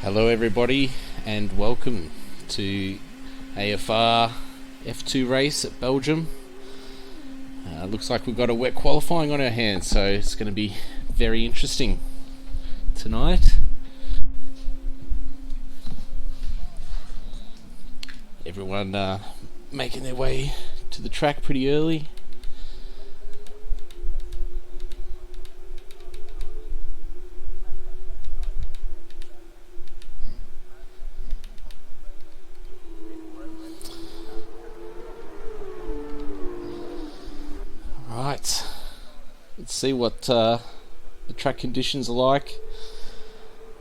Hello everybody and welcome to AFR F2 race at Belgium. Looks like we've got a wet qualifying on our hands, so it's going to be very interesting tonight. Everyone making their way to the track pretty early. Right, let's see what the track conditions are like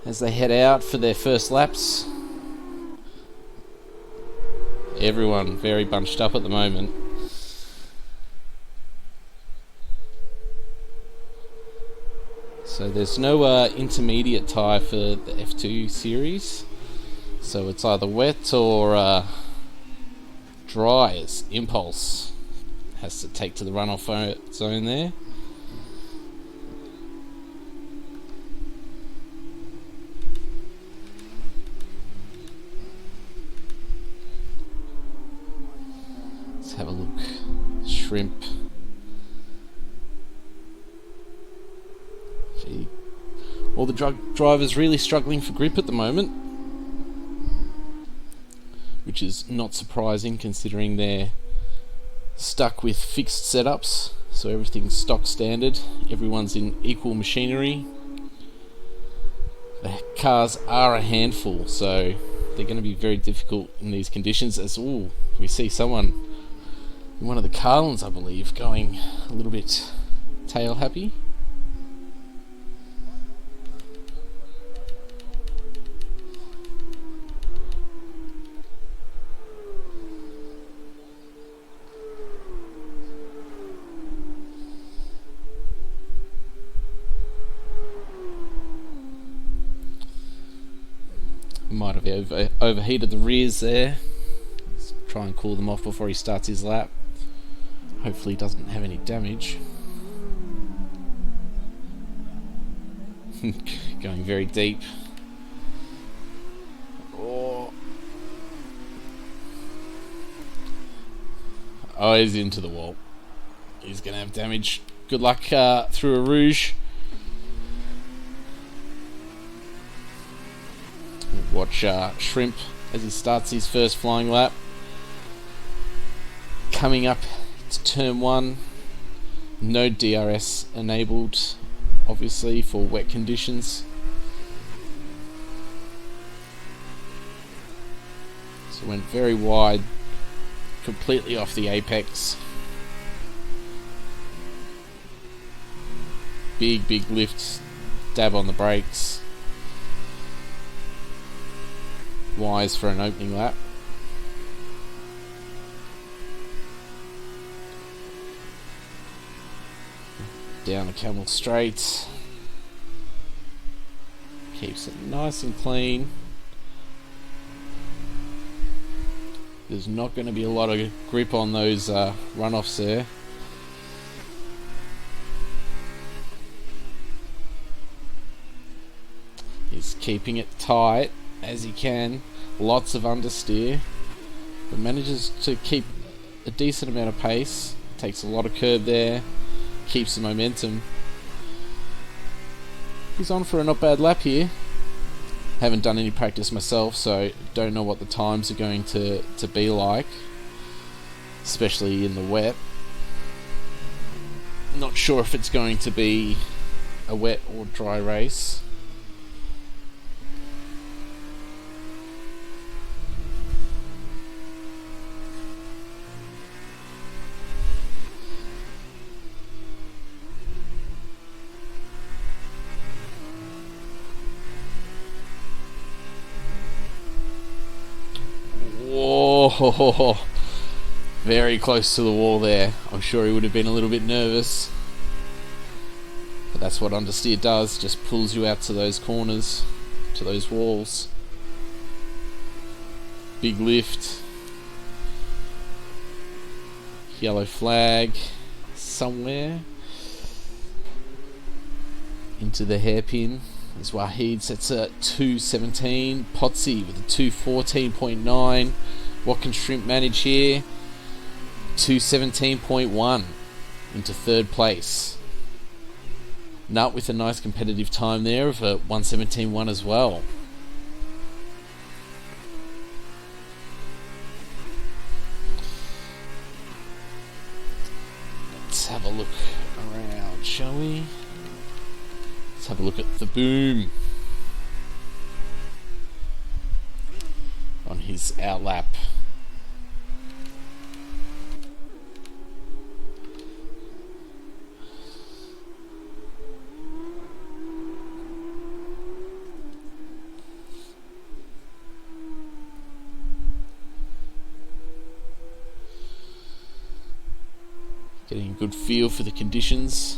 as they head out for their first laps. Everyone very bunched up at the moment. So there's no intermediate tyre for the F2 series, so it's either wet or dry as Impulse has to take to the runoff zone there. Let's have a look. Shrimp. Gee. All the drivers really struggling for grip at the moment, which is not surprising considering they're stuck with fixed setups, so everything's stock standard, everyone's in equal machinery. The cars are a handful, so they're going to be very difficult in these conditions. As we see someone in one of the Carlins, I believe, going a little bit tail happy. Might have overheated the rears there. Let's try and cool them off before he starts his lap. Hopefully he doesn't have any damage. Going very deep. Oh, he's into the wall. He's going to have damage. Good luck through a rouge. Watch Shrimp as he starts his first flying lap. Coming up to turn 1. No DRS enabled, obviously, for wet conditions. So went very wide, completely off the apex. Big lift, dab on the brakes. Wise for an opening lap. Down the Camel straight. Keeps it nice and clean. There's not going to be a lot of grip on those runoffs there. He's keeping it tight as he can. Lots of understeer, but manages to keep a decent amount of pace. Takes a lot of curb there, keeps the momentum. He's on for a not bad lap here. Haven't done any practice myself, so don't know what the times are going to be like, especially in the wet. Not sure if it's going to be a wet or dry race. Whoa, very close to the wall there. I'm sure he would have been a little bit nervous, but that's what understeer does, just pulls you out to those corners, to those walls. Big lift. Yellow flag somewhere into the hairpin. As Wahid sets a 2.17. Potsy with a 2.14.9. What can Shrimp manage here? 2.17.1 into third place. Nut with a nice competitive time there of a 1.17.1 as well. Let's have a look around, shall we? Let's have a look at the Boom on his outlap. Getting a good feel for the conditions.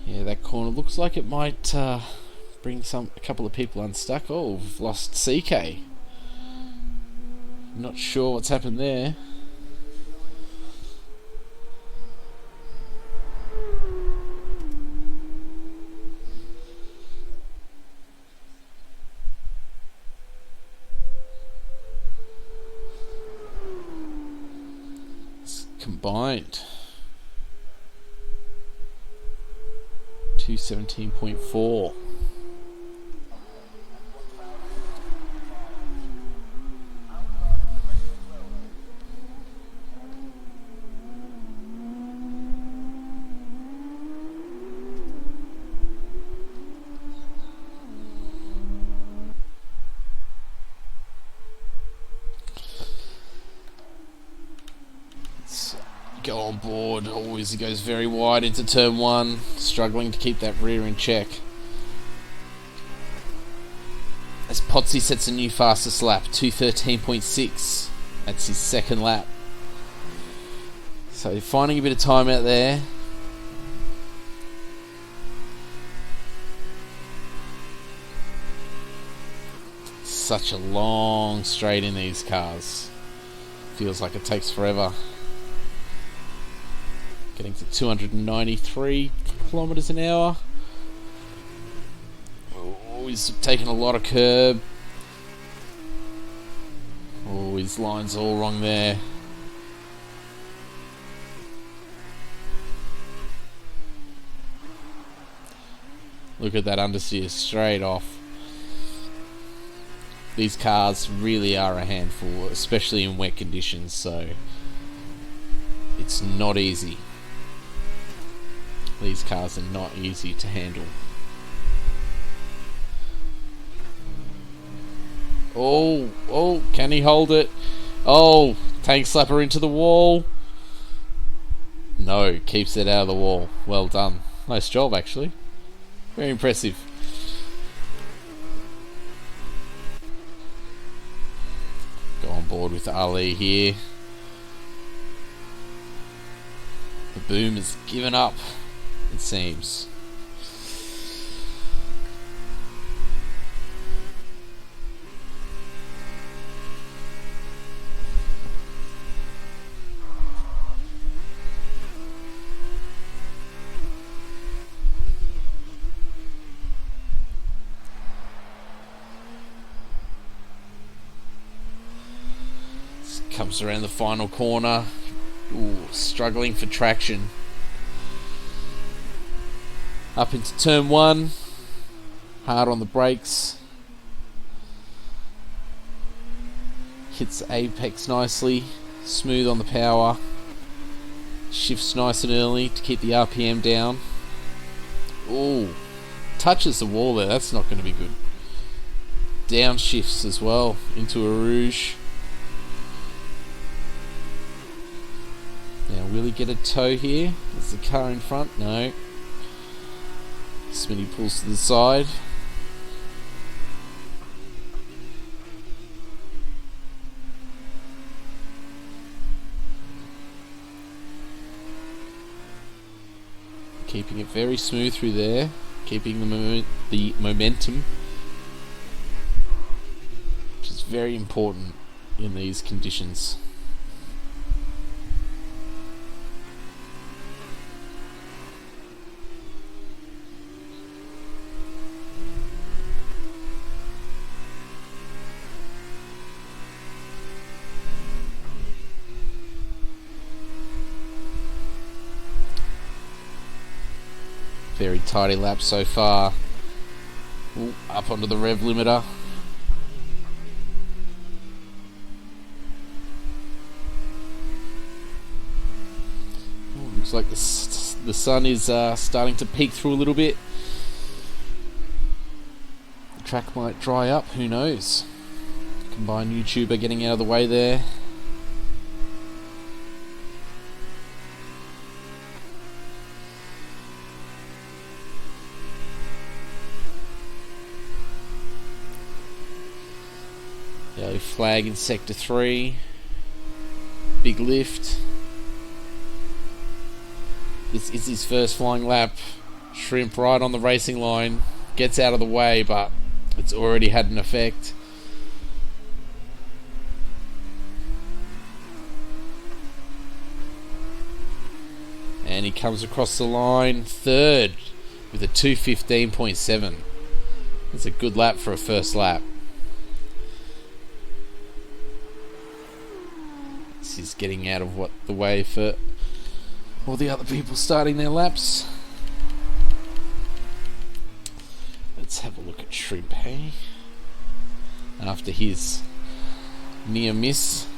Yeah, that corner looks like it might bring a couple of people unstuck. Oh, we've lost CK. Not sure what's happened there. Combined 2.17.4. Go on board. Always he goes very wide into turn one, struggling to keep that rear in check. As Potsy sets a new fastest lap, 2.13.6. That's his second lap. So finding a bit of time out there. Such a long straight in these cars. Feels like it takes forever. Getting to 293 kilometers an hour. Oh, he's taking a lot of curb. Oh, his line's all wrong there. Look at that understeer straight off. These cars really are a handful, especially in wet conditions, so it's not easy. These cars are not easy to handle. Oh, can he hold it? Oh, tank slapper into the wall. No, keeps it out of the wall. Well done. Nice job, actually. Very impressive. Go on board with Ali here. The Boom has given up, it seems. Comes around the final corner. Ooh, struggling for traction. Up into turn one. Hard on the brakes. Hits the apex nicely. Smooth on the power. Shifts nice and early to keep the RPM down. Ooh, touches the wall there. That's not going to be good. Down shifts as well into a Rouge. Now, will he get a tow here? Is the car in front? No. Smitty pulls to the side. Keeping it very smooth through there. keeping the momentum, which is very important in these conditions. Very tidy lap so far. Ooh, up onto the rev limiter. Ooh, looks like the sun is starting to peek through a little bit. The track might dry up, who knows? Combined YouTuber getting out of the way there. Yellow flag in sector 3. Big lift. This is his first flying lap. Shrimp right on the racing line. Gets out of the way, but it's already had an effect. And he comes across the line third with a 2:15.7. That's a good lap for a first lap. Is getting out of the way for all the other people starting their laps. Let's have a look at Shrimp, hey? After his near miss.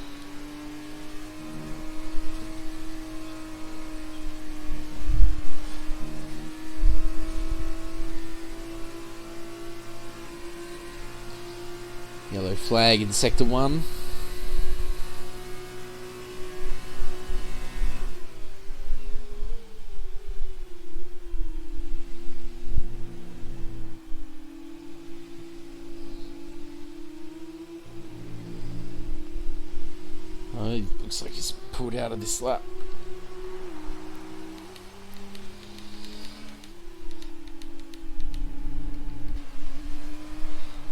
Yellow flag in sector 1. Looks like he's pulled out of this lap.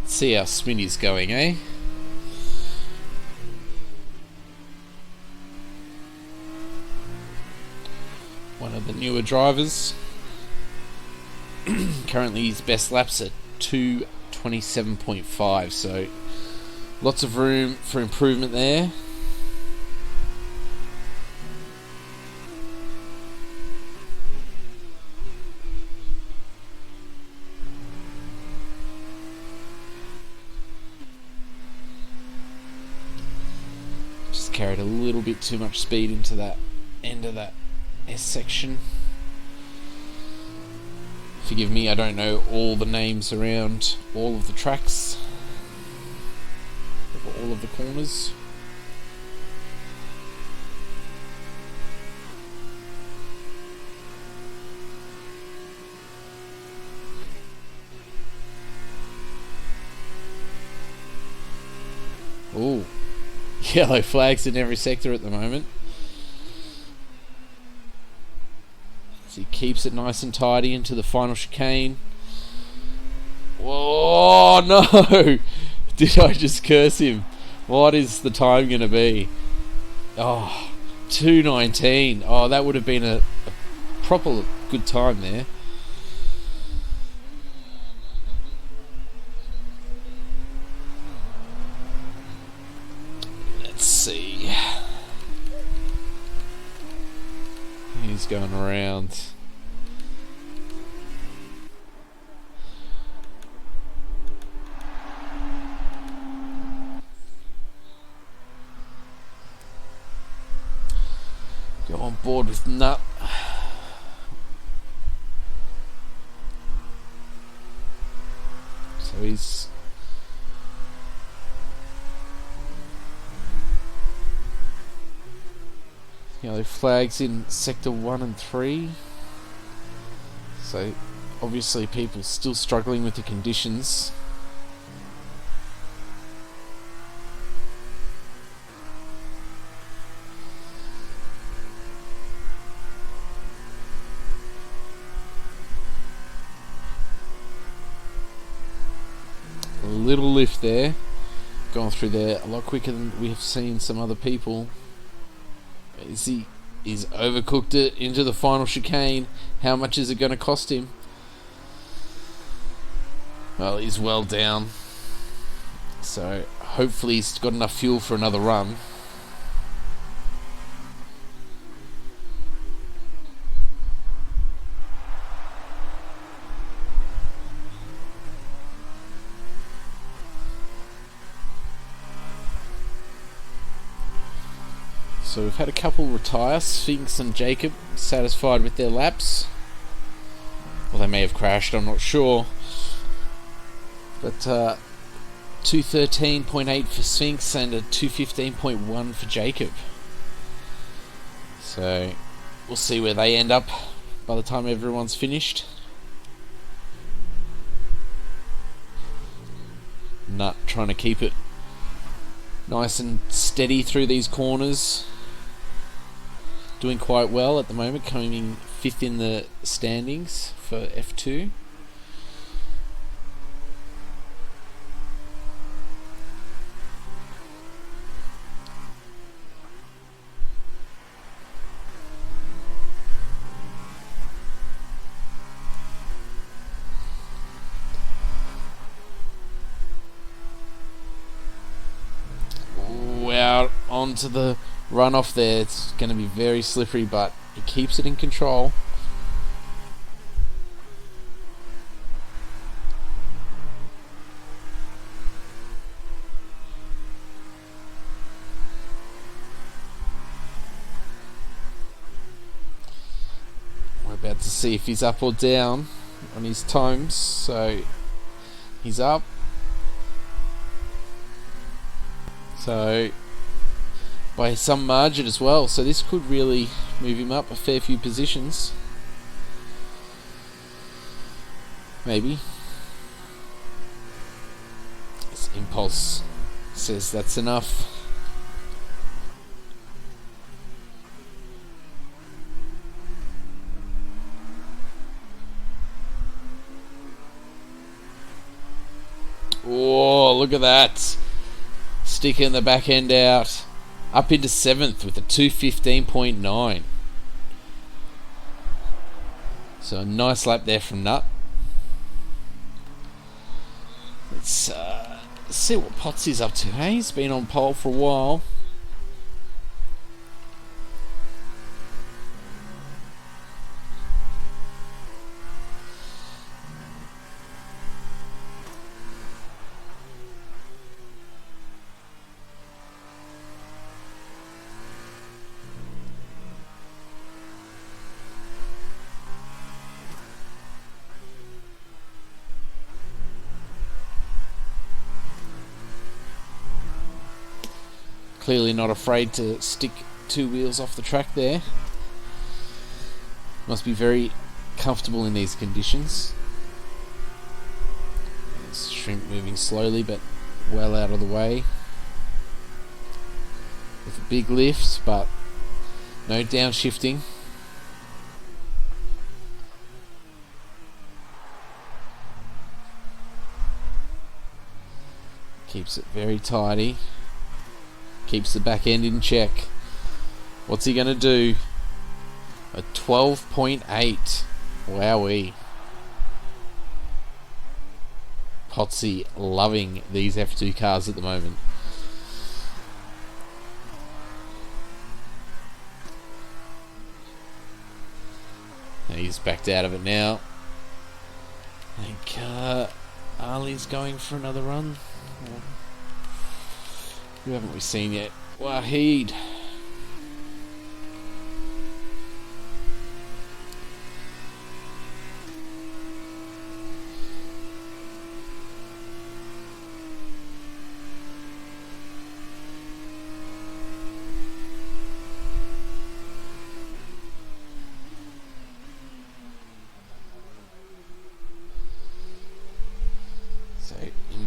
Let's see how Smitty's going, eh? One of the newer drivers. Currently his best lap's at 2:27.5, so lots of room for improvement there. Carried a little bit too much speed into that end of that S section. Forgive me, I don't know all the names around all of the tracks, of all of the corners. Ooh. Yellow flags in every sector at the moment. So he keeps it nice and tidy into the final chicane. Oh no! Did I just curse him? What is the time going to be? Oh, 2:19. Oh, that would have been a proper good time there. See, he's going around. Go on board with Nut. So he's yellow flags in sector 1 and 3. So obviously people still struggling with the conditions. A little lift there. Gone through there a lot quicker than we have seen some other people. He's overcooked it into the final chicane. How much is it going to cost him? Well, he's well down. So hopefully he's got enough fuel for another run. So we've had a couple retire. Sphinx and Jacob satisfied with their laps. Well, they may have crashed, I'm not sure. But 213.8 for Sphinx and a 215.1 for Jacob. So we'll see where they end up by the time everyone's finished. Nut trying to keep it nice and steady through these corners. Doing quite well at the moment, coming in 5th in the standings for F2. Out onto the runoff there. It's going to be very slippery, but he keeps it in control. We're about to see if he's up or down on his times. So he's up. So by some margin as well, so this could really move him up a fair few positions. Maybe. This impulse says that's enough. Oh, look at that. Sticking the back end out. Up into 7th with a 215.9. So a nice lap there from Nut. Let's see what Potsy's up to. Hey, he's been on pole for a while. Clearly not afraid to stick 2 wheels off the track there. Must be very comfortable in these conditions. Shrimp moving slowly but well out of the way. With a big lift but no downshifting. Keeps it very tidy. Keeps the back end in check. What's he going to do? A 12.8. Wowee. Potsy loving these F2 cars at the moment. And he's backed out of it now. I think Ali's going for another run. Who haven't we seen yet? Wahid.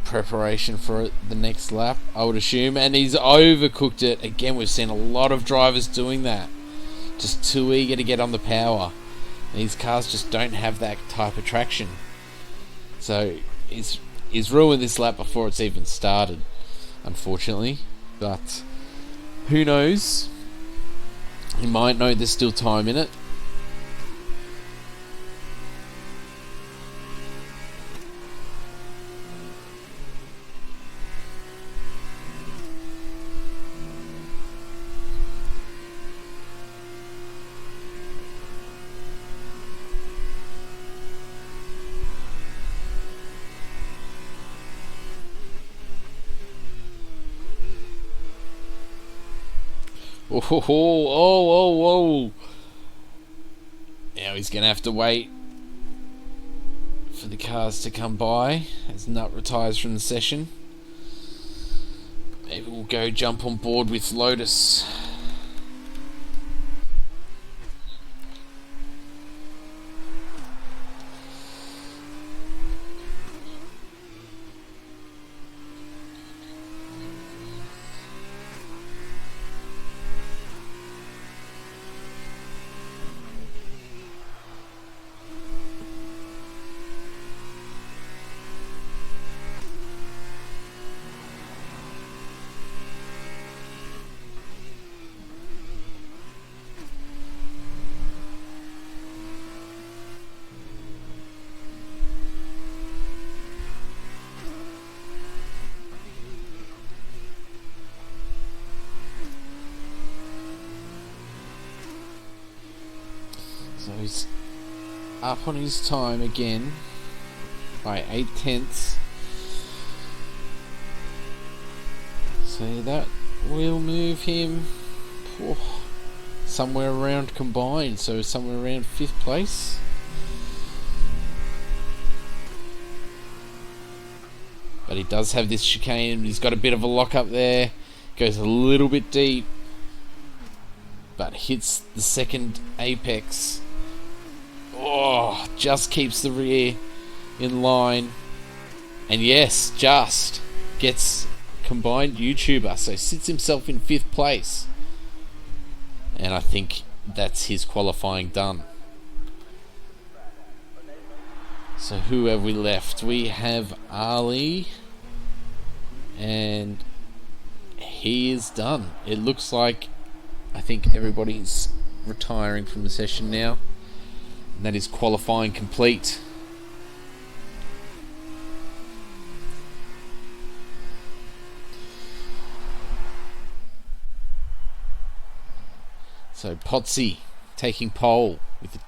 Preparation for the next lap, I would assume, and he's overcooked it again. We've seen a lot of drivers doing that, just too eager to get on the power. These cars just don't have that type of traction, so he's he's ruined this lap before it's even started, unfortunately. But who knows? He might know there's still time in it. Oh. Now he's going to have to wait for the cars to come by as Nut retires from the session. Maybe we'll go jump on board with Lotus. So he's up on his time again by 8/10. So that will move him somewhere around combined, so somewhere around 5th place. But he does have this chicane. He's got a bit of a lock up there. Goes a little bit deep, but hits the second apex. Oh, just keeps the rear in line. And yes, just gets combined YouTuber. So sits himself in 5th place. And I think that's his qualifying done. So who have we left? We have Ali. And he is done. It looks like I think everybody's retiring from the session now. And that is qualifying complete. So Potsy taking pole with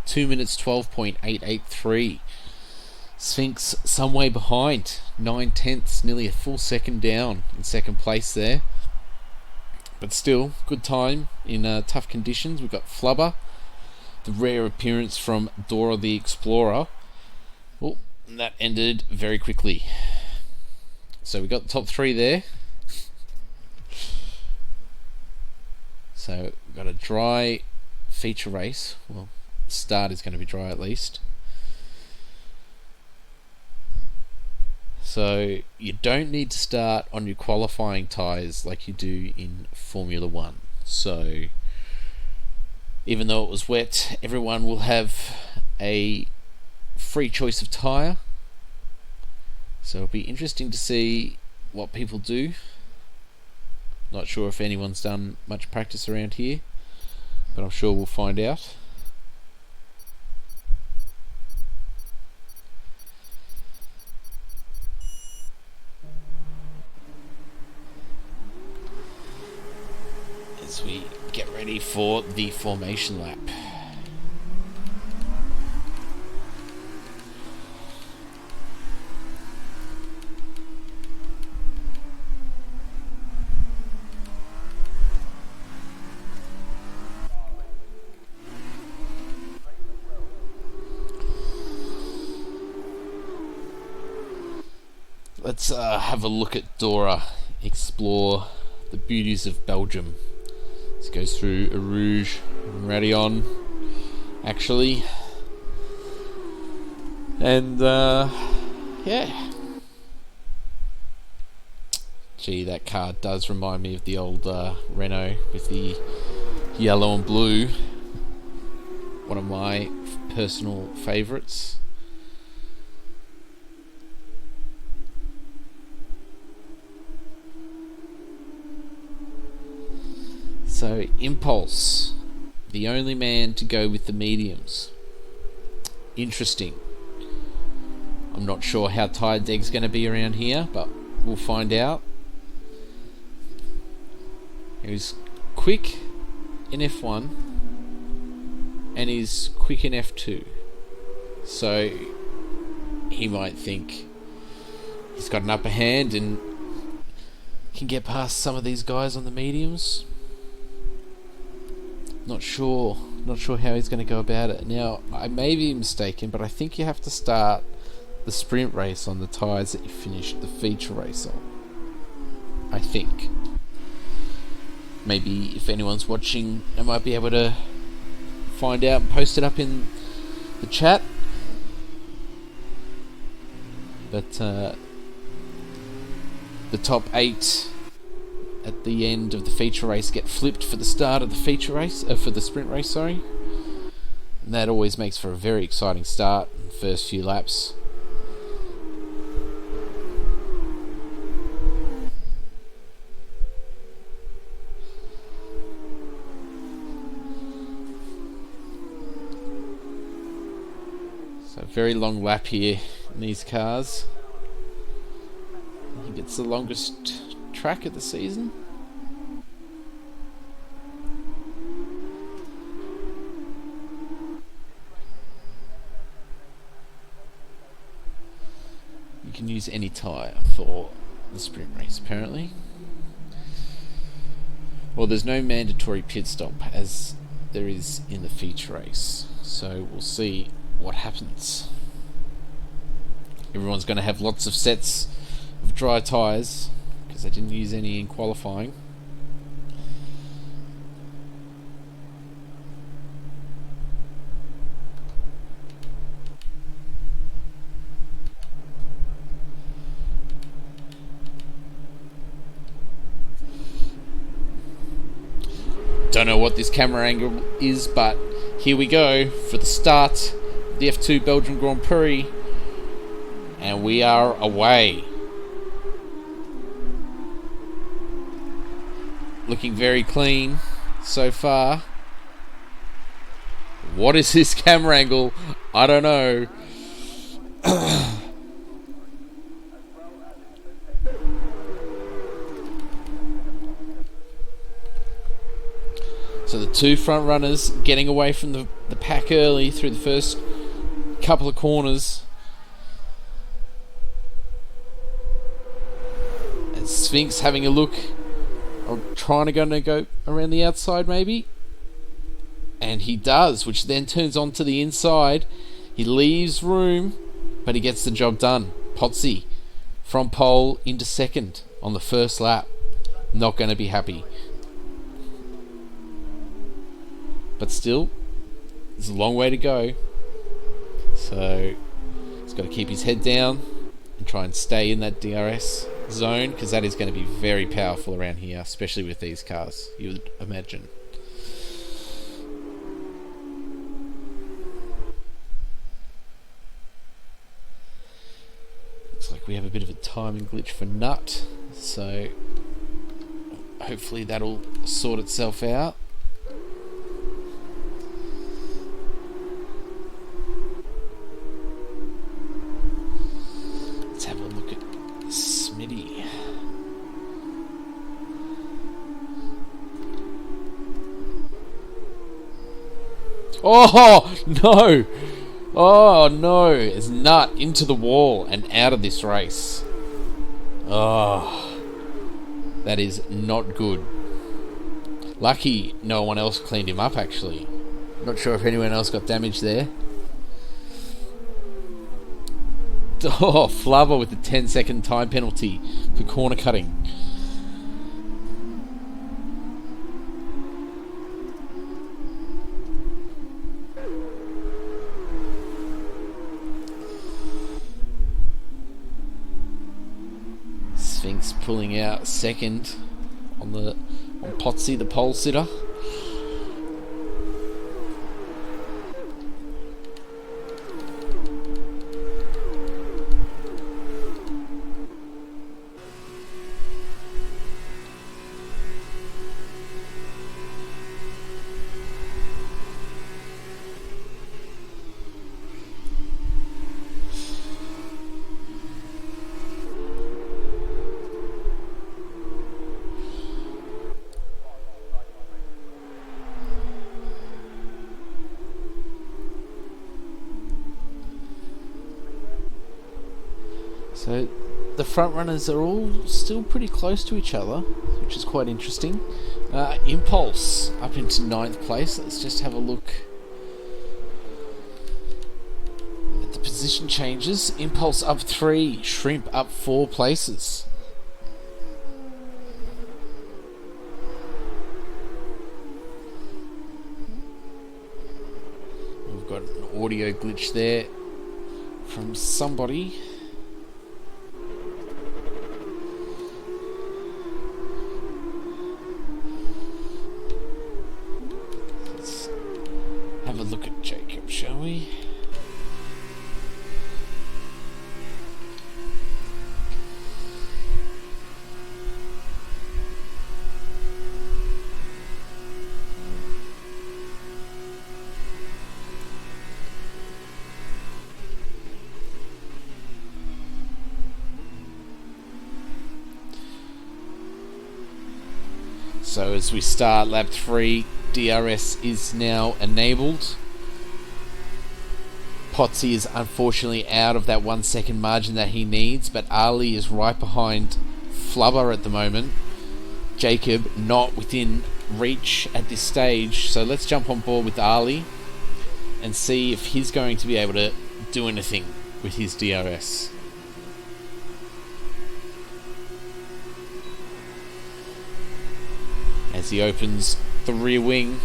2 minutes 12.883. Sphinx some way behind, 9/10, nearly a full second down in second place there. But still, good time in tough conditions. We've got Flubber, the rare appearance from Dora the Explorer. Oh, and that ended very quickly. So we got the top 3 there. So we've got a dry feature race. Well, start is going to be dry at least. So you don't need to start on your qualifying tyres like you do in Formula 1. So even though it was wet, everyone will have a free choice of tyre. So it'll be interesting to see what people do. Not sure if anyone's done much practice around here, but I'm sure we'll find out. As we get ready for the formation lap. Let's have a look at Dora, explore the beauties of Belgium. This goes through Rouge and Radion, actually. And, yeah. Gee, that car does remind me of the old Renault with the yellow and blue. One of my personal favourites. So, Impulse, the only man to go with the mediums. Interesting. I'm not sure how tired Deg's going to be around here, but we'll find out. He was quick in F1 and he's quick in F2. So he might think he's got an upper hand and can get past some of these guys on the mediums. Not sure how he's going to go about it. Now, I may be mistaken, but I think you have to start the sprint race on the tyres that you finished the feature race on. I think. Maybe if anyone's watching, I might be able to find out and post it up in the chat. But the top 8 at the end of the feature race get flipped for the start of the feature race, for the sprint race, sorry. And that always makes for a very exciting start in the first few laps. So very long lap here in these cars. I think it's the longest track of the season. You can use any tyre for the sprint race apparently. Well, there's no mandatory pit stop as there is in the feature race, so we'll see what happens. Everyone's going to have lots of sets of dry tyres because they didn't use any in qualifying. Don't know what this camera angle is, but here we go for the start of the F2 Belgium Grand Prix, and we are away. Looking very clean so far. What is this camera angle? I don't know. So the two front runners getting away from the pack early through the first couple of corners. And Sphinx having a look, or trying to go around the outside maybe. And he does, which then turns onto the inside. He leaves room, but he gets the job done. Potsy from pole into second on the first lap. Not going to be happy. But still, there's a long way to go. So he's got to keep his head down and try and stay in that DRS zone, because that is going to be very powerful around here, especially with these cars, you would imagine. Looks like we have a bit of a timing glitch for Nut, so hopefully that'll sort itself out. Let's have a look at Smitty. Oh no! Oh no! It's Nut into the wall and out of this race. Oh, that is not good. Lucky no one else cleaned him up actually. Not sure if anyone else got damaged there. Oh, Flubber with the 10-second time penalty for corner cutting. Sphinx pulling out second on Potsy, the pole sitter. So the front runners are all still pretty close to each other, which is quite interesting. Impulse up into 9th place. Let's just have a look at the position changes. Impulse up 3, Shrimp up 4 places. We've got an audio glitch there from somebody. Let's have a look at Jacob, shall we? So as we start lap 3, DRS is now enabled. Potsy is unfortunately out of that 1 second margin that he needs, but Ali is right behind Flubber at the moment. Jacob not within reach at this stage, so let's jump on board with Ali and see if he's going to be able to do anything with his DRS. As he opens the rear wing.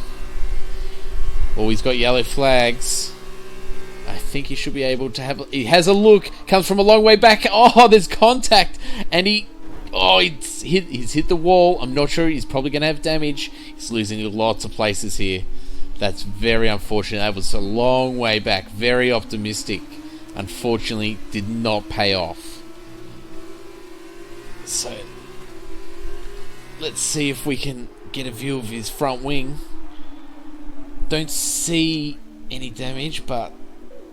Oh, he's got yellow flags. I think he should be able to have... He has a look. Comes from a long way back. Oh, there's contact. And he's hit the wall. I'm not sure. He's probably going to have damage. He's losing lots of places here. That's very unfortunate. That was a long way back. Very optimistic. Unfortunately, did not pay off. So, let's see if we can get a view of his front wing. Don't see any damage, but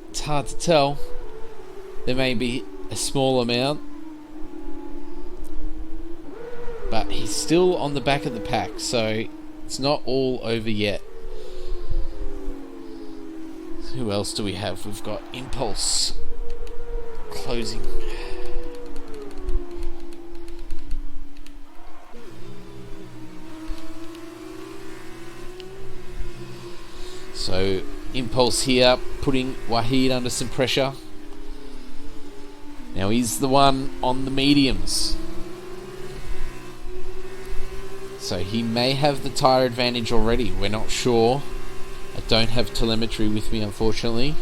it's hard to tell. There may be a small amount, but he's still on the back of the pack, so it's not all over yet. Who else do we have? We've got Impulse closing. So Impulse here, putting Wahid under some pressure. Now he's the one on the mediums, so he may have the tyre advantage already. We're not sure. I don't have telemetry with me, unfortunately,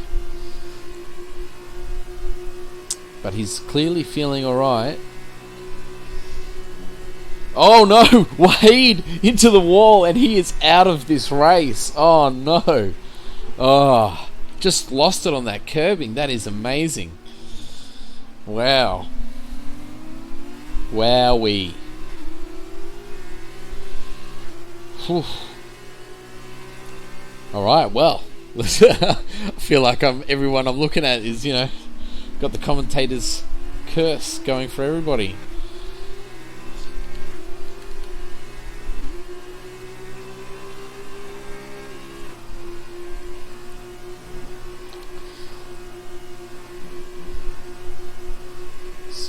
but he's clearly feeling alright. Oh no! Wahid into the wall, and he is out of this race. Oh no! Oh, just lost it on that curbing. That is amazing. Wow. Wowee. Alright, well. I feel like everyone I'm looking at is, got the commentator's curse going for everybody.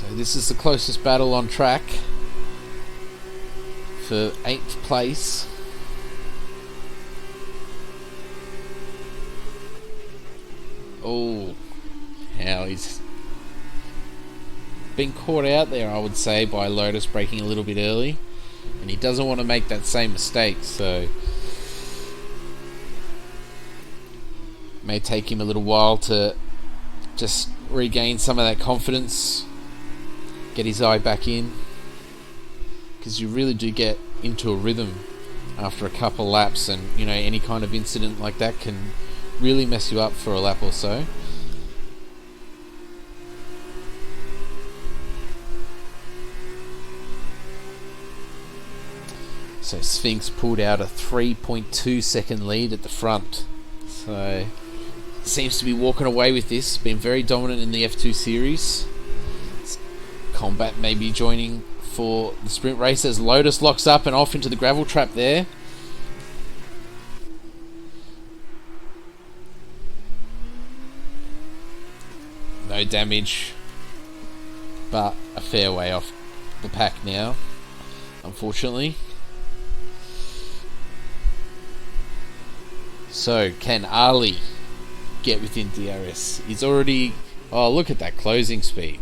This is the closest battle on track for 8th place. Oh, how he's been caught out there, I would say, by Lotus braking a little bit early, and he doesn't want to make that same mistake, so it may take him a little while to just regain some of that confidence. Get his eye back in, because you really do get into a rhythm after a couple laps, and any kind of incident like that can really mess you up for a lap or so. So Sphinx pulled out a 3.2 second lead at the front, so seems to be walking away with this. Been very dominant in the F2 series. Combat may be joining for the sprint race as Lotus locks up and off into the gravel trap there. No damage. but a fair way off the pack now, unfortunately. So, can Ali get within DRS? He's already... Oh, look at that closing speed.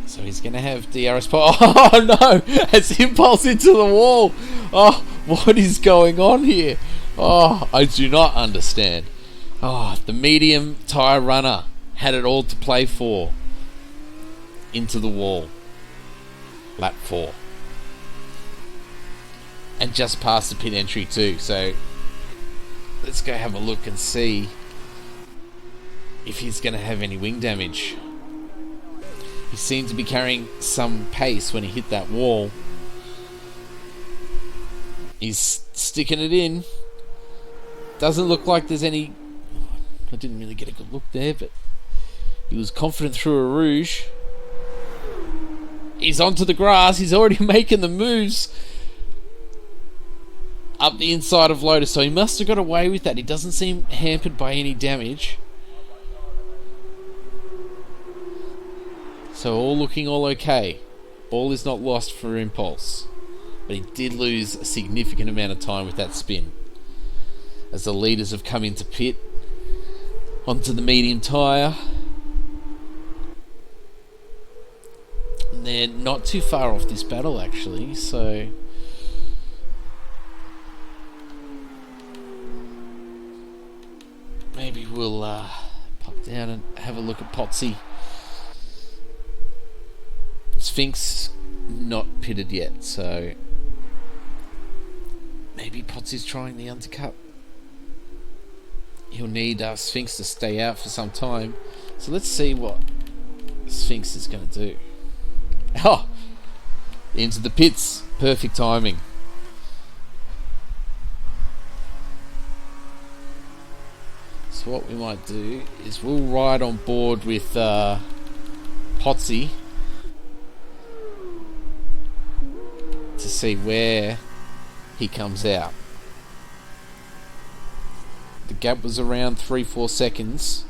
So he's going to have DRS... Oh, no! It's impulse into the wall! Oh, what is going on here? Oh, I do not understand. Oh, the medium tyre runner had it all to play for. Into the wall. Lap 4. And just past the pit entry too. So let's go have a look and see if he's going to have any wing damage. He seemed to be carrying some pace when he hit that wall. He's sticking it in. Doesn't look like there's any... I didn't really get a good look there, but he was confident through a rouge. He's onto the grass. He's already making the moves up the inside of Lotus, so he must have got away with that. He doesn't seem hampered by any damage. So all looking all okay. All is not lost for Impulse. But he did lose a significant amount of time with that spin. As the leaders have come into pit, onto the medium tyre. And they're not too far off this battle actually, so... maybe we'll pop down and have a look at Potsy. Sphinx not pitted yet, so maybe Potsy's trying the undercut. He'll need Sphinx to stay out for some time, so let's see what Sphinx is going to do. Oh, into the pits, perfect timing. So what we might do is we'll ride on board with Potsy to see where he comes out. The gap was around 3-4 seconds.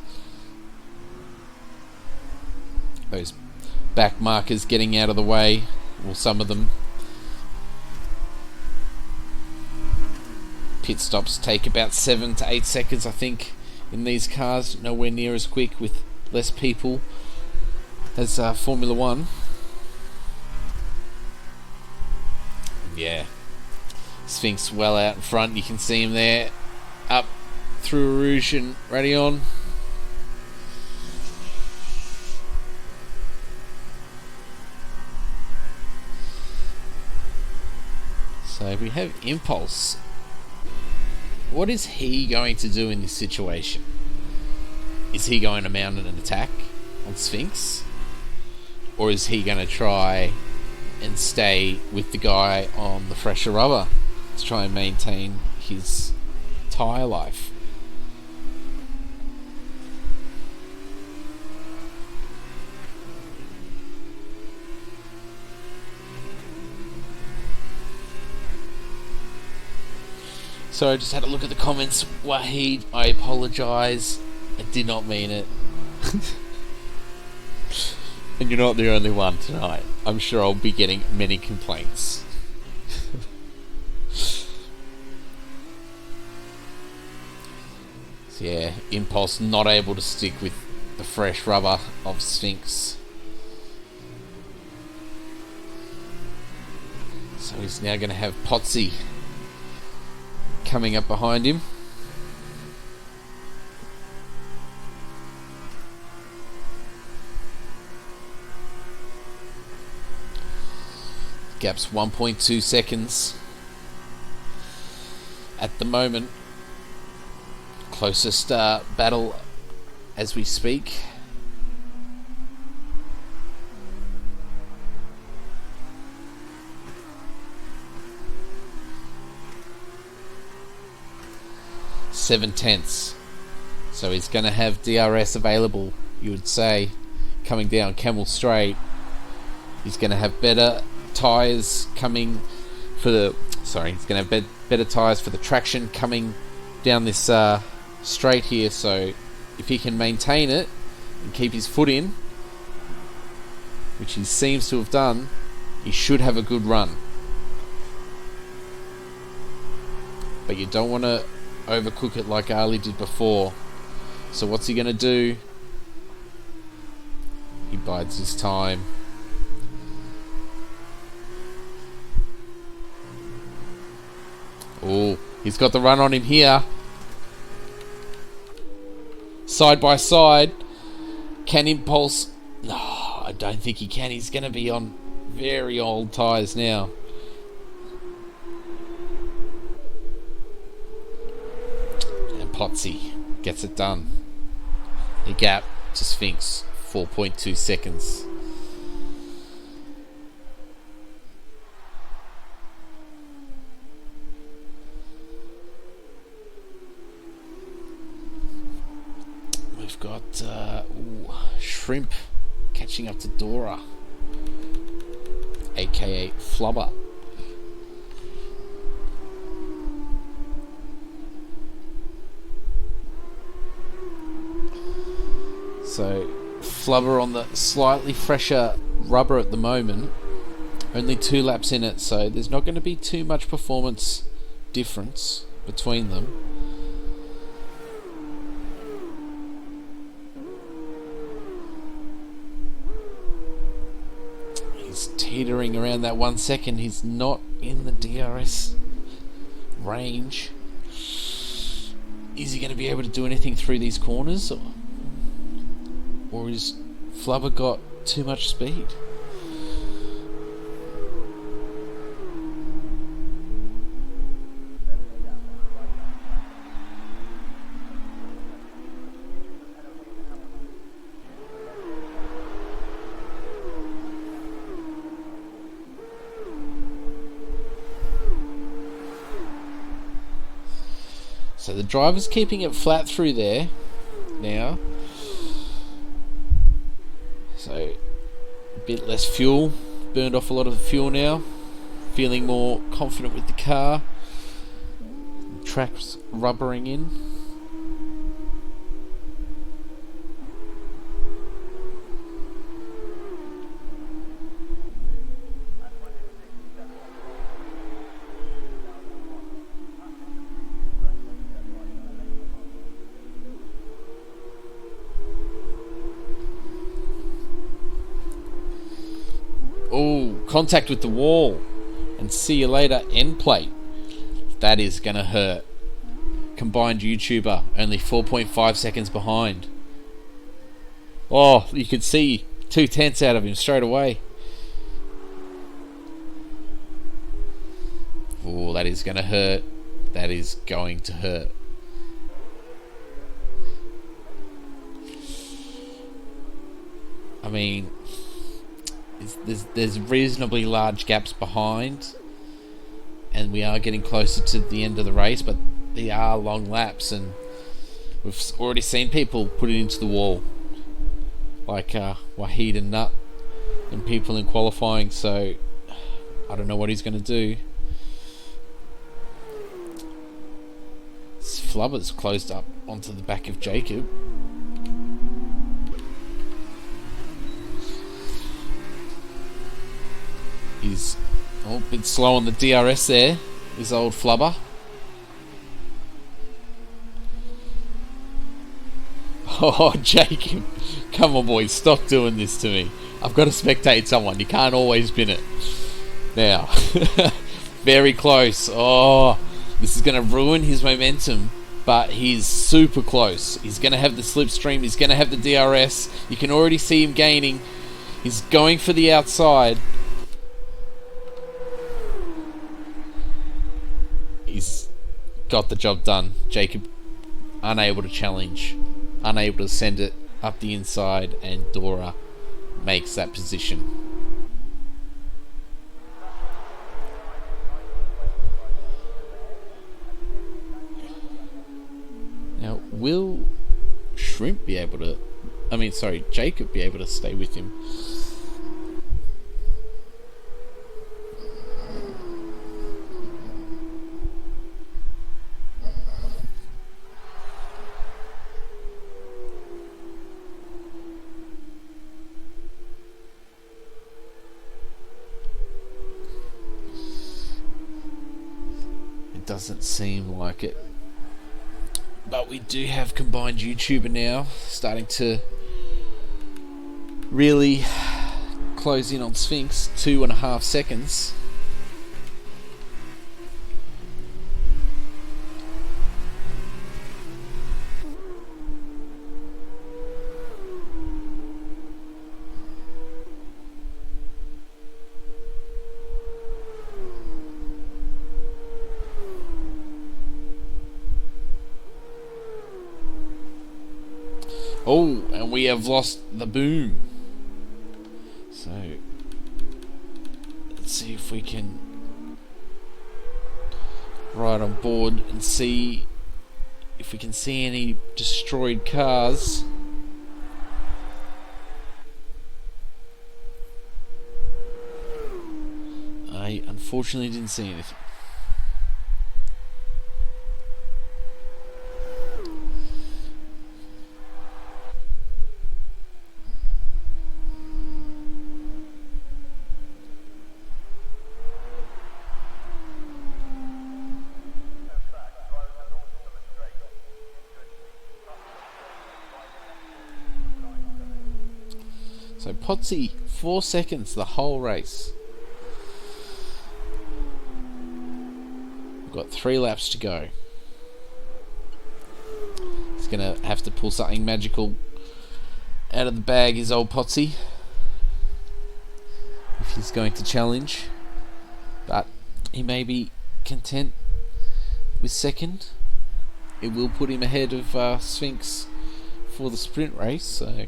Those back markers getting out of the way, well, some of them. Pit stops take about 7 to 8 seconds, I think, in these cars. Nowhere near as quick with less people as Formula 1. Yeah, Sphinx well out in front. You can see him there, up through Rouge and Radeon. So we have Impulse. What is he going to do in this situation? Is he going to mount an attack on Sphinx? Or is he going to try and stay with the guy on the fresher rubber to try and maintain his tyre life? So I just had a look at the comments. Wahid, I apologise. I did not mean it. And you're not the only one tonight. I'm sure I'll be getting many complaints. So yeah, Impulse not able to stick with the fresh rubber of Sphinx. So he's now going to have Potsy coming up behind him. Gap's 1.2 seconds at the moment. Closest battle as we speak. Seven tenths. So he's going to have DRS available, you would say, coming down Camel Straight. He's going to have better tyres coming for the... Sorry, he's going to have better tyres for the traction coming down this straight here. So if he can maintain it and keep his foot in, which he seems to have done, he should have a good run. But you don't want to overcook it like Ali did before. So what's he going to do? He bides his time. Oh, he's got the run on him here. Side by side. Can Impulse... No, I don't think he can. He's going to be on very old tyres now. And Potsy gets it done. The gap to Sphinx, 4.2 seconds. We've got Shrimp catching up to Dora, aka Flubber. So Flubber on the slightly fresher rubber at the moment, only 2 laps in it, so there's not going to be too much performance difference between them. He's teetering around that 1 second. He's not in the DRS range. Is he going to be able to do anything through these corners? Or is Flubber got too much speed? So the driver's keeping it flat through there now. So a bit less fuel, burned off a lot of the fuel now. Feeling more confident with the car. Track's rubbering in. Oh, contact with the wall. And see you later, end plate. That is going to hurt. Combined YouTuber, only 4.5 seconds behind. Oh, you could see 2/10 out of him straight away. Oh, that is going to hurt. That is going to hurt. I mean... There's reasonably large gaps behind, and we are getting closer to the end of the race, but they are long laps, and we've already seen people put it into the wall, like Wahid and Nut, and people in qualifying. So I don't know what he's going to do. Flubber's closed up onto the back of Jacob. He's a bit slow on the DRS there, his old Flubber. Oh, Jacob. Come on, boys, stop doing this to me. I've got to spectate someone. You can't always bin it. Now, very close. Oh, this is going to ruin his momentum, but he's super close. He's going to have the slipstream. He's going to have the DRS. You can already see him gaining. He's going for the outside. He's got the job done. Jacob unable to challenge, unable to send it up the inside, and Dora makes that position. Now, will Shrimp be able to... Jacob be able to stay with him? doesn't seem like it. But we do have combined YouTuber now, starting to really close in on Sphinx. 2.5 seconds. Oh, and we have lost the boom. So, let's see if we can ride on board and see if we can see any destroyed cars. I unfortunately didn't see anything. So Potsy, 4 seconds the whole race. We've got 3 laps to go. He's going to have to pull something magical out of the bag, his old Potsy, if he's going to challenge. But he may be content with second. It will put him ahead of Sphinx for the sprint race, so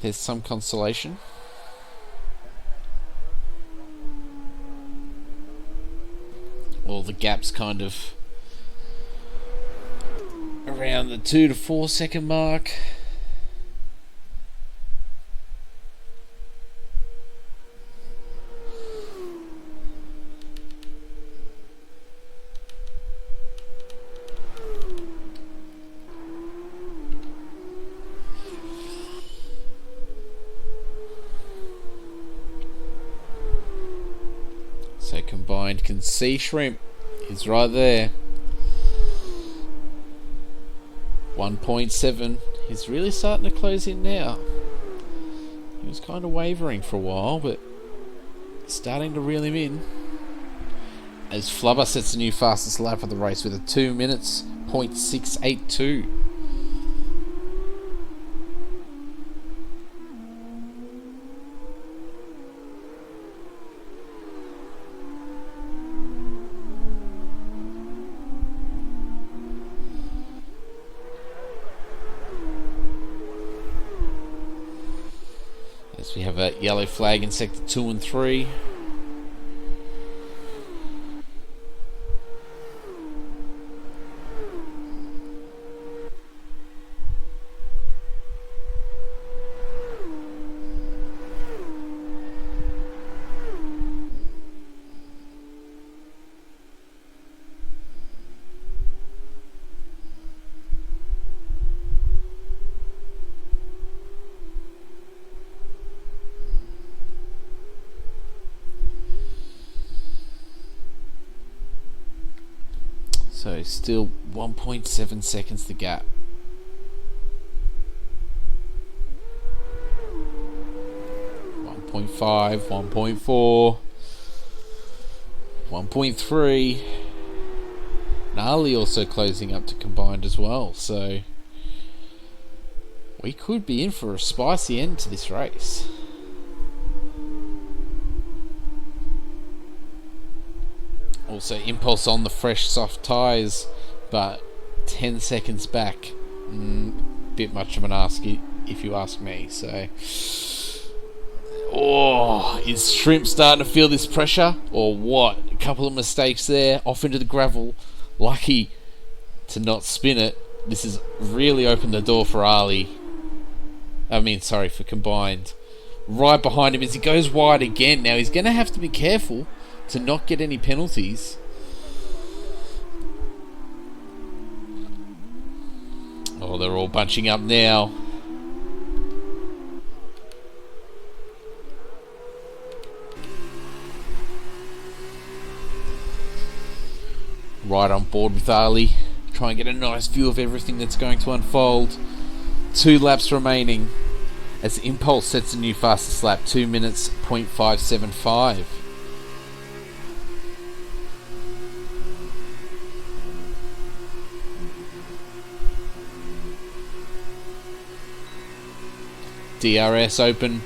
there's some consolation. All the gaps kind of around the 2 to 4 second mark. So combined can see Shrimp. He's right there. 1.7. He's really starting to close in now. He was kind of wavering for a while, but starting to reel him in. As Flubber sets a new fastest lap of the race with a 2 minutes, .682. We have a yellow flag in sector 2 and 3. So still 1.7 seconds the gap. .5, 1.4, 1.3. Gnarly also closing up to combined as well, so we could be in for a spicy end to this race. Also, Impulse on the fresh soft tyres, but 10 seconds back. Bit much of an ask if you ask me. So, is Shrimp starting to feel this pressure or what? A couple of mistakes there, off into the gravel. Lucky to not spin it. This has really opened the door for for combined. Right behind him as he goes wide again. Now he's going to have to be careful to not get any penalties. Oh, they're all bunching up now. right on board with Ali. Try and get a nice view of everything that's going to unfold. 2 laps remaining as Impulse sets a new fastest lap, 2 minutes, 0.575. DRS open.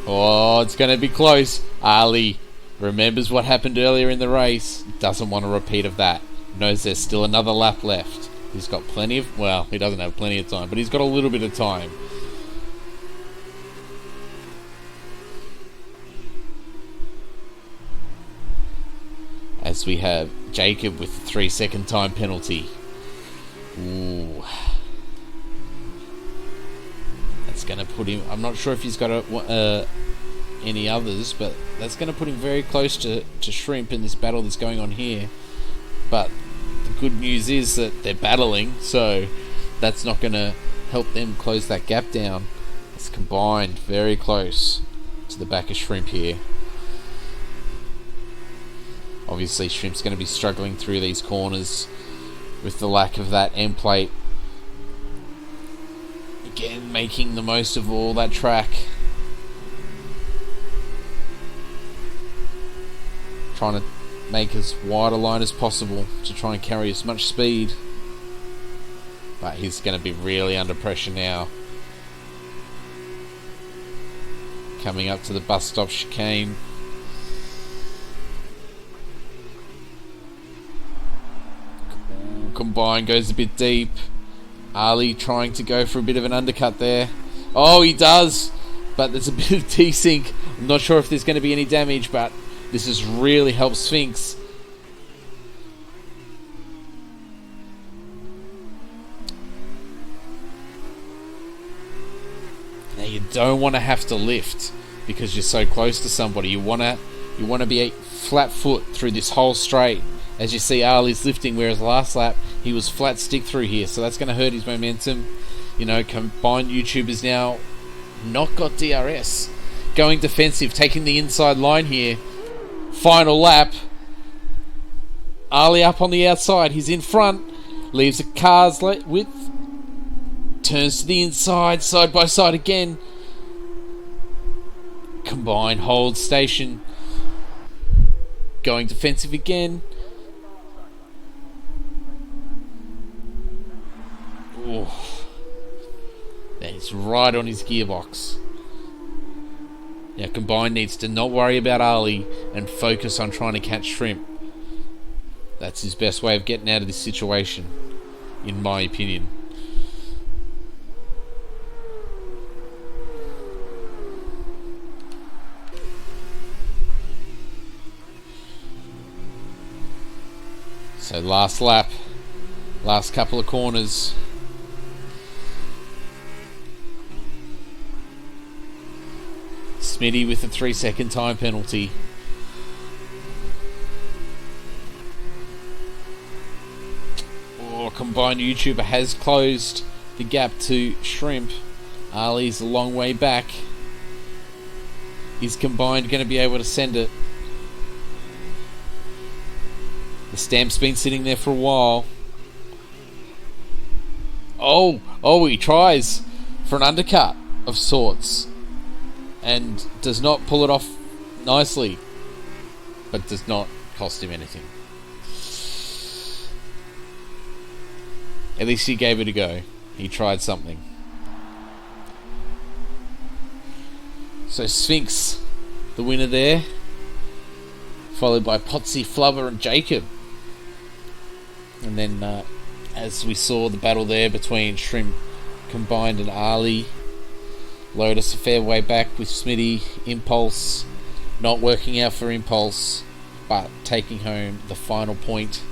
Oh, it's going to be close. Ali remembers what happened earlier in the race. Doesn't want a repeat of that. Knows there's still another lap left. He's got plenty of... Well, he doesn't have plenty of time, but he's got a little bit of time. As we have Jacob with the 3-second time penalty. Ooh. That's going to put him... I'm not sure if he's got any others, but that's going to put him very close to Shrimp in this battle that's going on here. But the good news is that they're battling, so that's not going to help them close that gap down. It's combined very close to the back of Shrimp here. Obviously, Shrimp's going to be struggling through these corners with the lack of that end plate. Again, making the most of all that track. Trying to make as wide a line as possible to try and carry as much speed. But he's going to be really under pressure now. Coming up to the bus stop chicane. Combine goes a bit deep. Ali trying to go for a bit of an undercut there. Oh, he does! But there's a bit of desync. I'm not sure if there's going to be any damage, but this has really helped Sphinx. Now you don't want to have to lift because you're so close to somebody. You want to be a flat foot through this whole straight. As you see, Ali's lifting, whereas last lap he was flat stick through here, so that's going to hurt his momentum. You know, combined YouTubers now not got DRS. Going defensive, taking the inside line here. Final lap. Ali up on the outside, he's in front. Leaves the car's width. Turns to the inside, side by side again. Combined hold station. Going defensive again. He's right on his gearbox. Now Combined needs to not worry about Ali and focus on trying to catch Shrimp. That's his best way of getting out of this situation, in my opinion. So last lap, last couple of corners. Smitty with a 3-second time penalty. Oh, Combined YouTuber has closed the gap to Shrimp. Ali's a long way back. Is Combined going to be able to send it? The stamp's been sitting there for a while. Oh, he tries for an undercut of sorts. And does not pull it off nicely, but does not cost him anything. At least he gave it a go. He tried something. So Sphinx, the winner there, followed by Potsy, Flubber and Jacob. And then, as we saw the battle there between Shrimp Combined and Ali, Lotus a fair way back with Smitty. Impulse not working out for Impulse, but taking home the final point.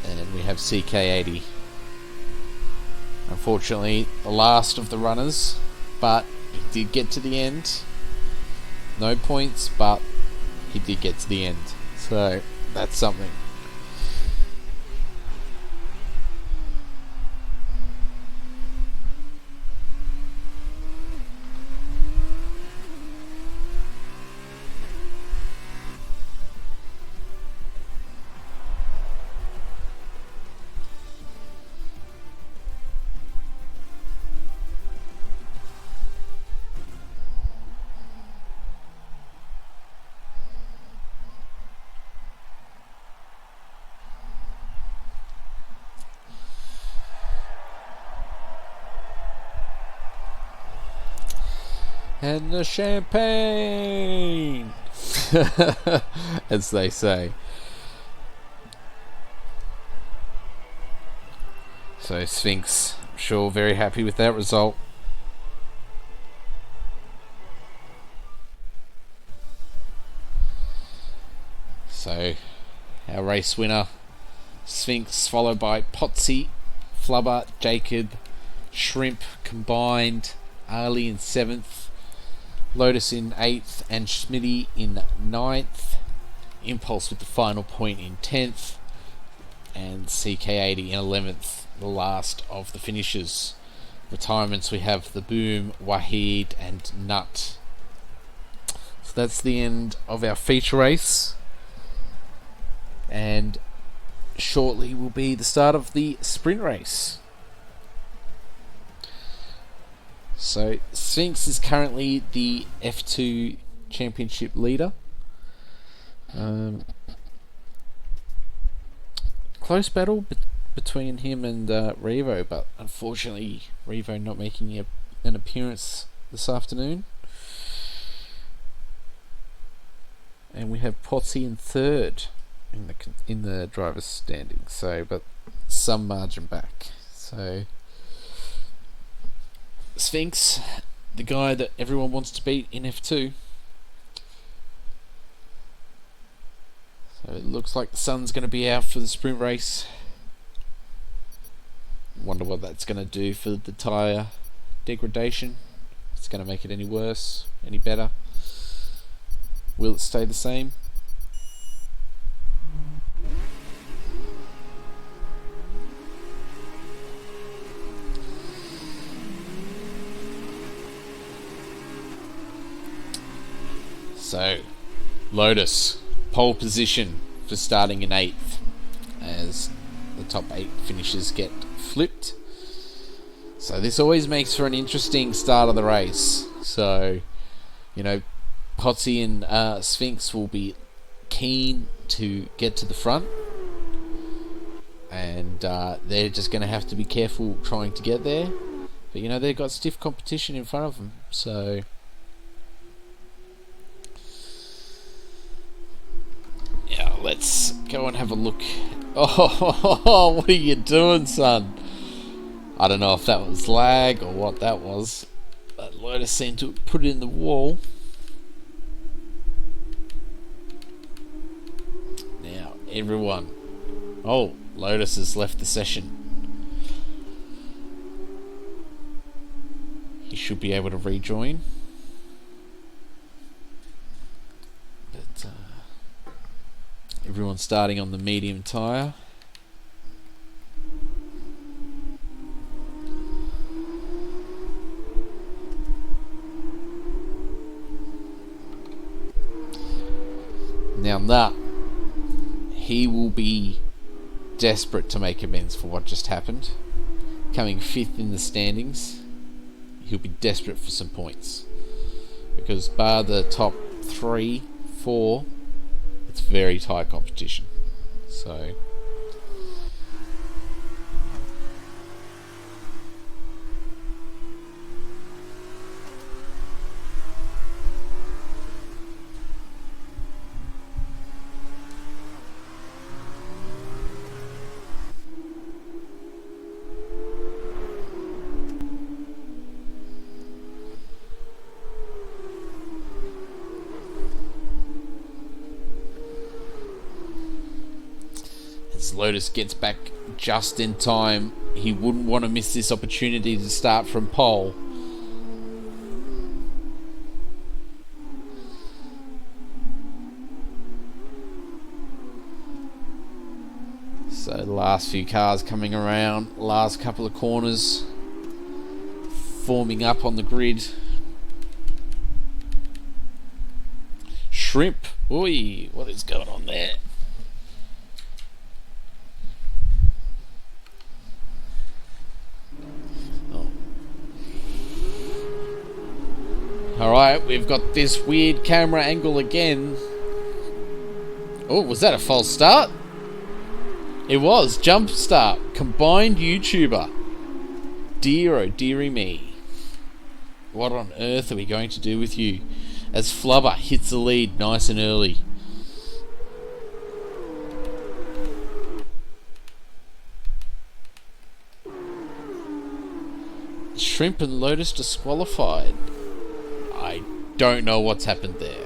And we have CK80. Unfortunately, the last of the runners, but he did get to the end. No points, but he did get to the end. So, that's something. And the champagne, as they say. So Sphinx, I'm sure, very happy with that result. So our race winner, Sphinx, followed by Potsy, Flubber, Jacob, Shrimp combined, Ali in 7th, Lotus in 8th, and Schmitty in 9th. Impulse with the final point in 10th, and CK80 in 11th, the last of the finishers. Retirements, we have the Boom, Wahid, and Nut. So that's the end of our feature race, and shortly will be the start of the sprint race. So Sphinx is currently the F2 championship leader. Close battle between him and Revo, but unfortunately Revo not making an appearance this afternoon. And we have Potsy in 3rd in the driver's standings. So, but some margin back. So Sphinx, the guy that everyone wants to beat in F2. So it looks like the sun's going to be out for the sprint race. Wonder what that's going to do for the tyre degradation. If it's going to make it any worse, any better. Will it stay the same? So, Lotus, pole position for starting in 8th, as the top 8 finishers get flipped. So this always makes for an interesting start of the race. So, you know, Potsy and Sphinx will be keen to get to the front, and they're just going to have to be careful trying to get there. But, you know, they've got stiff competition in front of them, so... yeah, let's go and have a look. Oh, what are you doing, son? I don't know if that was lag or what that was, but Lotus seemed to put it in the wall. Now, everyone. Oh, Lotus has left the session. He should be able to rejoin. But, everyone's starting on the medium tyre. Now that he will be desperate to make amends for what just happened. Coming 5th in the standings, he'll be desperate for some points, because bar the top 3, 4, it's very tight competition. So as Lotus gets back just in time, he wouldn't want to miss this opportunity to start from pole. So the last few cars coming around, last couple of corners forming up on the grid. Shrimp, oi, what is going on there? Alright, we've got this weird camera angle again. Oh, was that a false start? It was. Jump start. Combined YouTuber. Dear oh dearie me. What on earth are we going to do with you? As Flubber hits the lead nice and early. Shrimp and Lotus disqualified. I don't know what's happened there.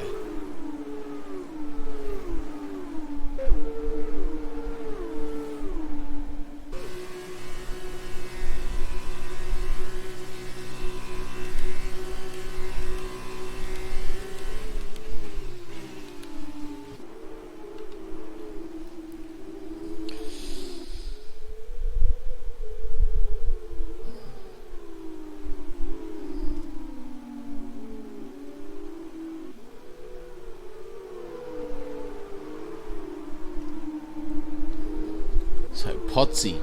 So Potsy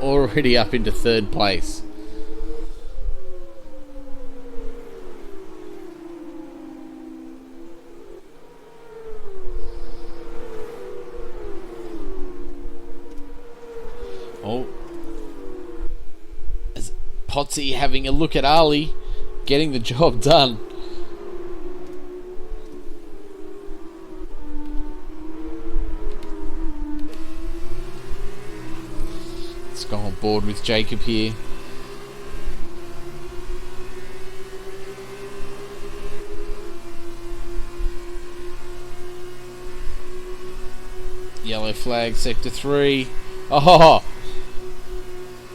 already up into third place. Oh, as Potsy having a look at Ali, getting the job done. Let's go on board with Jacob here. Yellow flag, sector 3. Oh!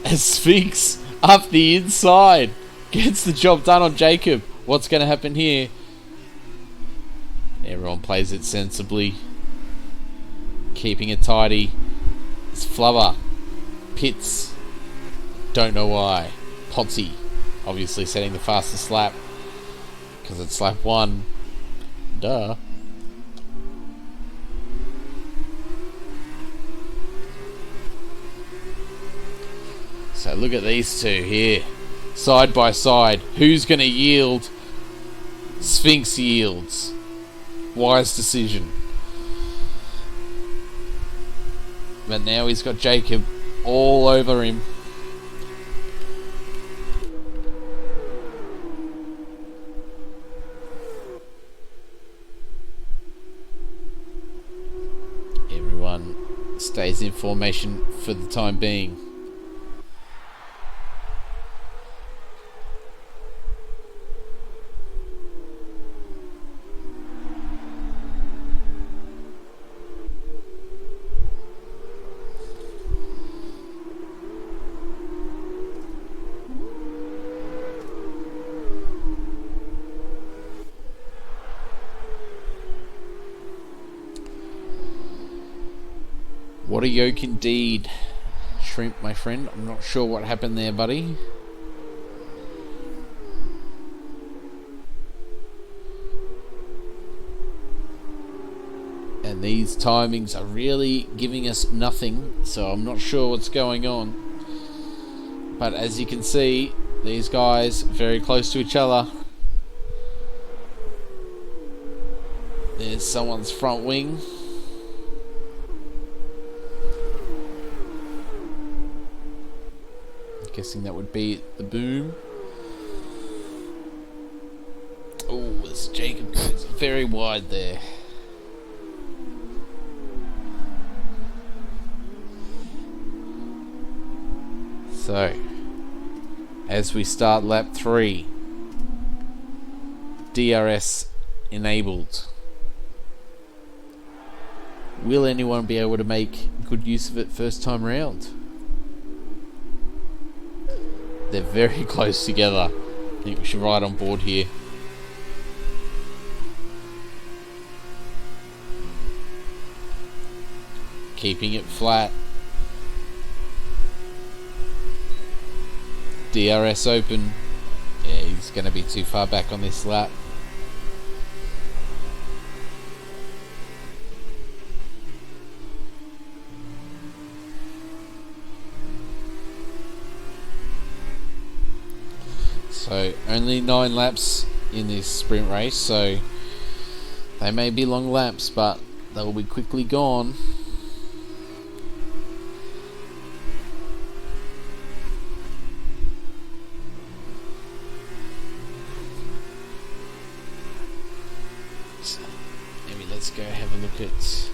As Sphinx up the inside gets the job done on Jacob. What's going to happen here? Everyone plays it sensibly, keeping it tidy. It's Flubber. Pits. Don't know why. Potsy obviously setting the fastest lap because it's lap 1. Duh. So look at these two here, side by side. Who's going to yield? Sphinx yields. Wise decision. But now he's got Jacob all over him. Everyone stays in formation for the time being. What a yoke indeed, Shrimp, my friend. I'm not sure what happened there, buddy. And these timings are really giving us nothing, so I'm not sure what's going on. But as you can see, these guys very close to each other. There's someone's front wing. Guessing that would be the boom. Oh, this Jacob goes very wide there. So, as we start lap 3, DRS enabled. Will anyone be able to make good use of it first time round? They're very close together. I think we should ride on board here. Keeping it flat. DRS open. Yeah, he's going to be too far back on this lap. So only 9 laps in this sprint race, so they may be long laps, but they will be quickly gone. let's go have a look at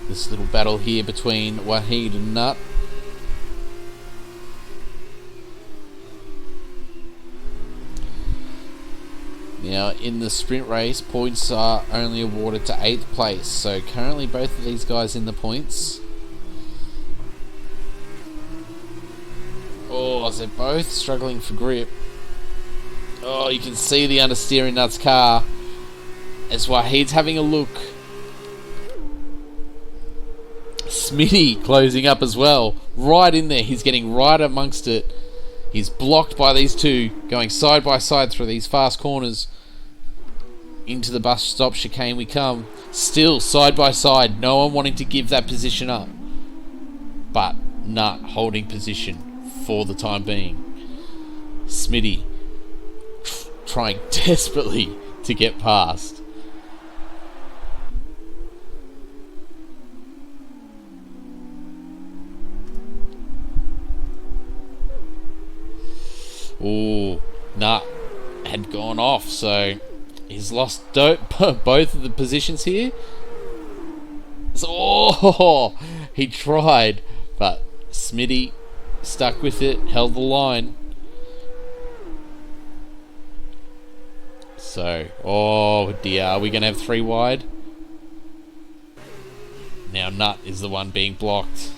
this little battle here between Wahid and Nut. Now, in the sprint race, points are only awarded to 8th place. So currently both of these guys in the points. Oh, they're both struggling for grip. Oh, you can see the understeer in Nut's car. As Wahid's having a look. Smitty closing up as well. Right in there. He's getting right amongst it. He's blocked by these two, going side by side through these fast corners. Into the bus stop chicane we come. Still side by side. No one wanting to give that position up. But Nut holding position for the time being. Smitty trying desperately to get past. Oh, Nut had gone off, so he's lost both of the positions here. So, oh, he tried, but Smitty stuck with it, held the line. So, oh dear, are we going to have 3 wide? Now Nut is the one being blocked.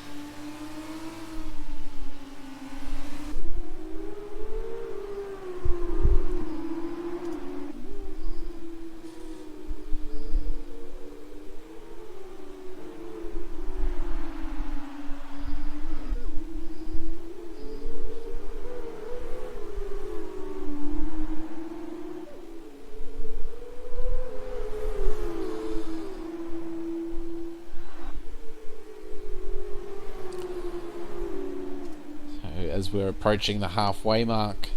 As we're approaching the halfway mark,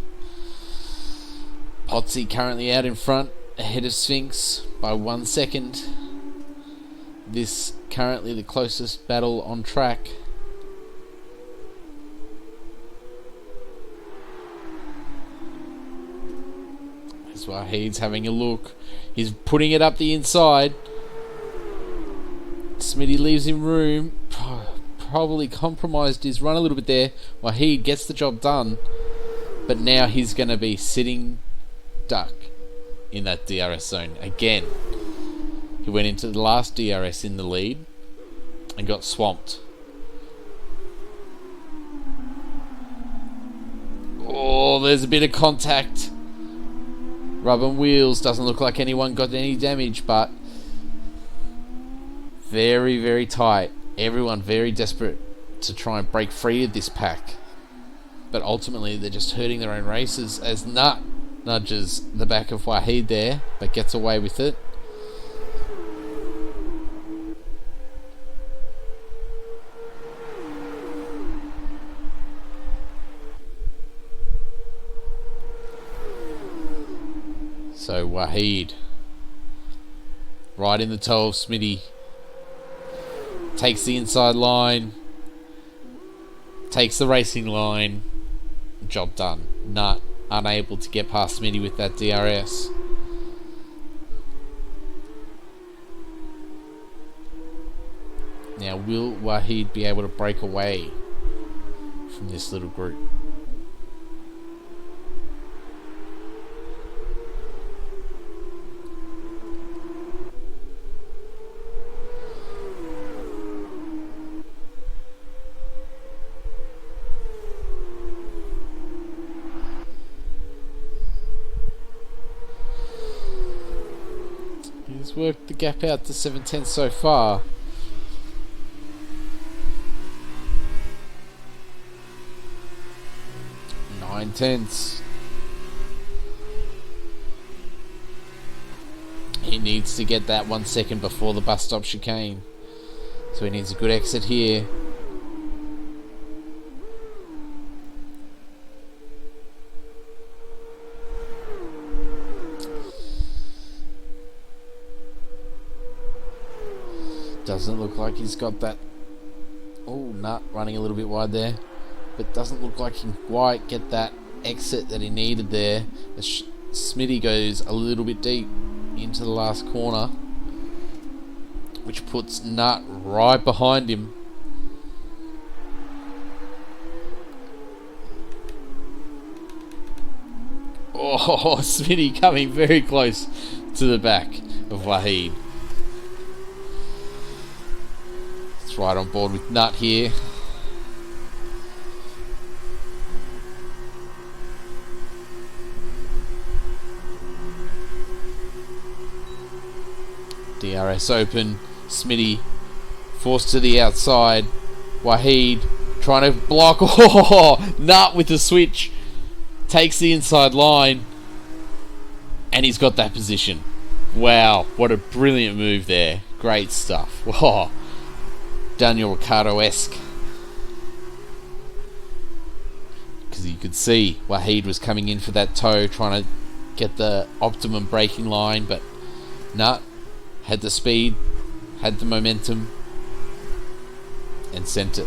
Potsy currently out in front, ahead of Sphinx by 1 second. This currently the closest battle on track. As Wahid's having a look, he's putting it up the inside. Smitty leaves him room. Probably compromised his run a little bit there. Wahid gets the job done, but now he's going to be sitting duck in that DRS zone again. He went into the last DRS in the lead and got swamped. Oh, there's a bit of contact. Rubber wheels. Doesn't look like anyone got any damage, but very, very tight. Everyone very desperate to try and break free of this pack. But ultimately they're just hurting their own races as Nut nudges the back of Wahid there, but gets away with it. So Wahid, right in the toe of Smitty, takes the inside line, takes the racing line, job done. Nut unable to get past Smitty with that DRS. Now will Wahid be able to break away from this little group? He's worked the gap out to 7/10 so far. Nine tenths. He needs to get that 1 second before the bus stop chicane. So he needs a good exit here. Doesn't look like he's got that. Oh, Nut running a little bit wide there. but doesn't look like he can quite get that exit that he needed there. As Smitty goes a little bit deep into the last corner, which puts Nut right behind him. Oh, Smitty coming very close to the back of Wahid. It's right on board with Nut here. DRS open. Smitty forced to the outside. Wahid trying to block. Oh, Nut with the switch. Takes the inside line. And he's got that position. Wow, what a brilliant move there. Great stuff. Oh, Daniel Ricciardo-esque. Because you could see Wahid was coming in for that toe, trying to get the optimum braking line, but Nut had the speed, had the momentum, and sent it.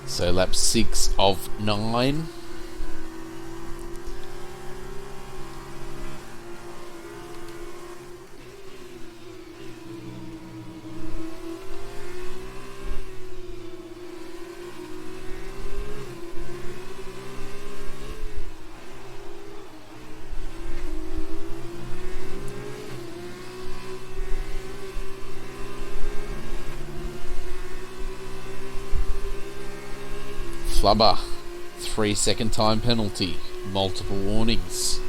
So lap 6 of 9. Flubber, 3-second time penalty, multiple warnings.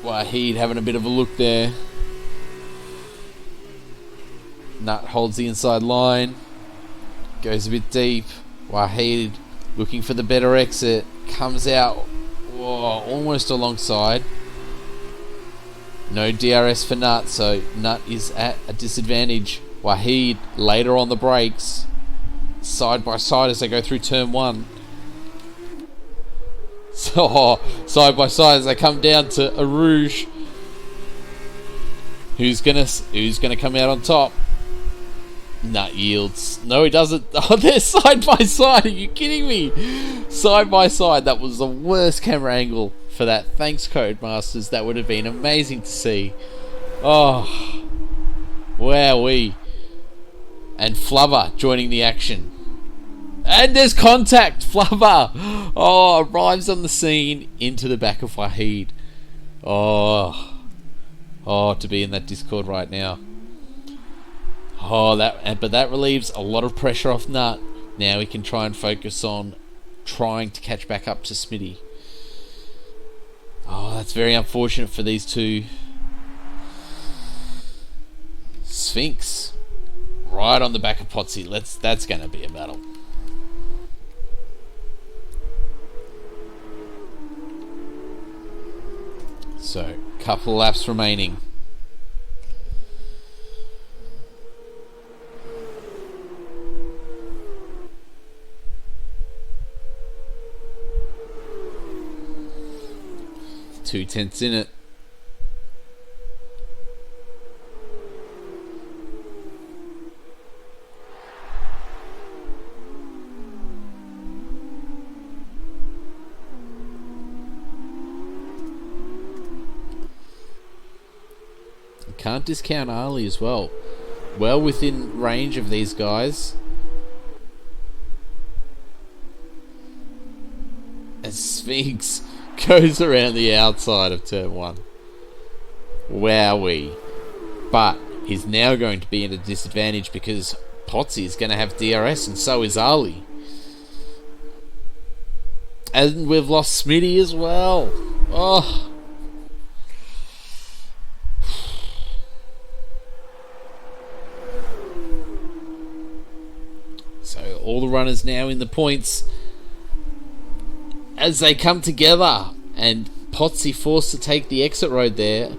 Wahid having a bit of a look there. Nut holds the inside line, goes a bit deep. Wahid looking for the better exit, comes out, whoa, almost alongside. No DRS for Nut, so Nut is at a disadvantage. Wahid later on the brakes, side by side as they go through turn 1. So side by side as they come down to Arouge. Who's gonna come out on top? Nut yields. No, he doesn't. Oh, they're side by side. Are you kidding me? Side by side. That was the worst camera angle for that. Thanks, Codemasters. That would have been amazing to see. Oh, wowee. And Flubber joining the action. And there's contact. Flubber, oh, arrives on the scene into the back of Wahid. Oh, to be in that Discord right now. Oh, but that relieves a lot of pressure off Nut. Now he can try and focus on trying to catch back up to Smitty. Oh, that's very unfortunate for these two. Sphinx right on the back of Potsy. That's going to be a battle. So, couple of laps remaining. Two tenths in it. Can't discount Ali as well. Well within range of these guys. As Sphinx goes around the outside of turn 1. Wowee. But he's now going to be at a disadvantage because Potsy is going to have DRS and so is Ali. And we've lost Smitty as well. Oh. So all the runners now in the points as they come together, and Potsy forced to take the exit road there.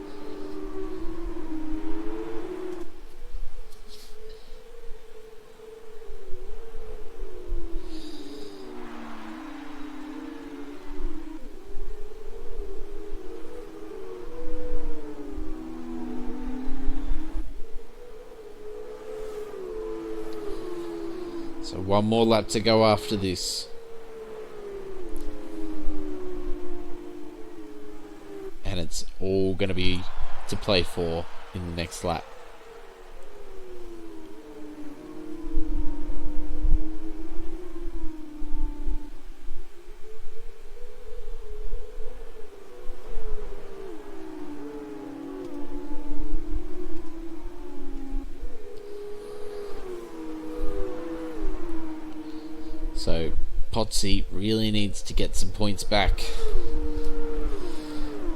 So one more lap to go after this. And it's all going to be to play for in the next lap. So Potsy really needs to get some points back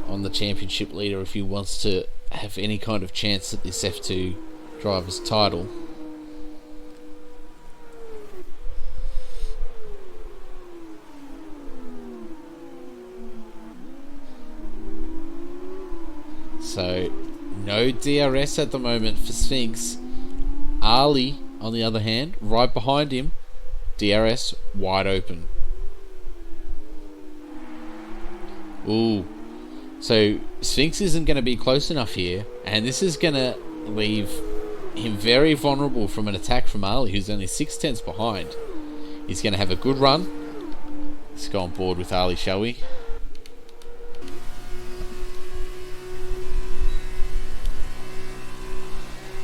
on the championship leader if he wants to have any kind of chance at this F2 driver's title. So no DRS at the moment for Sphinx. Ali, on the other hand, right behind him, DRS wide open. Ooh. So Sphinx isn't going to be close enough here, and this is going to leave him very vulnerable from an attack from Ali, who's only 6/10 behind. He's going to have a good run. Let's go on board with Ali, shall we?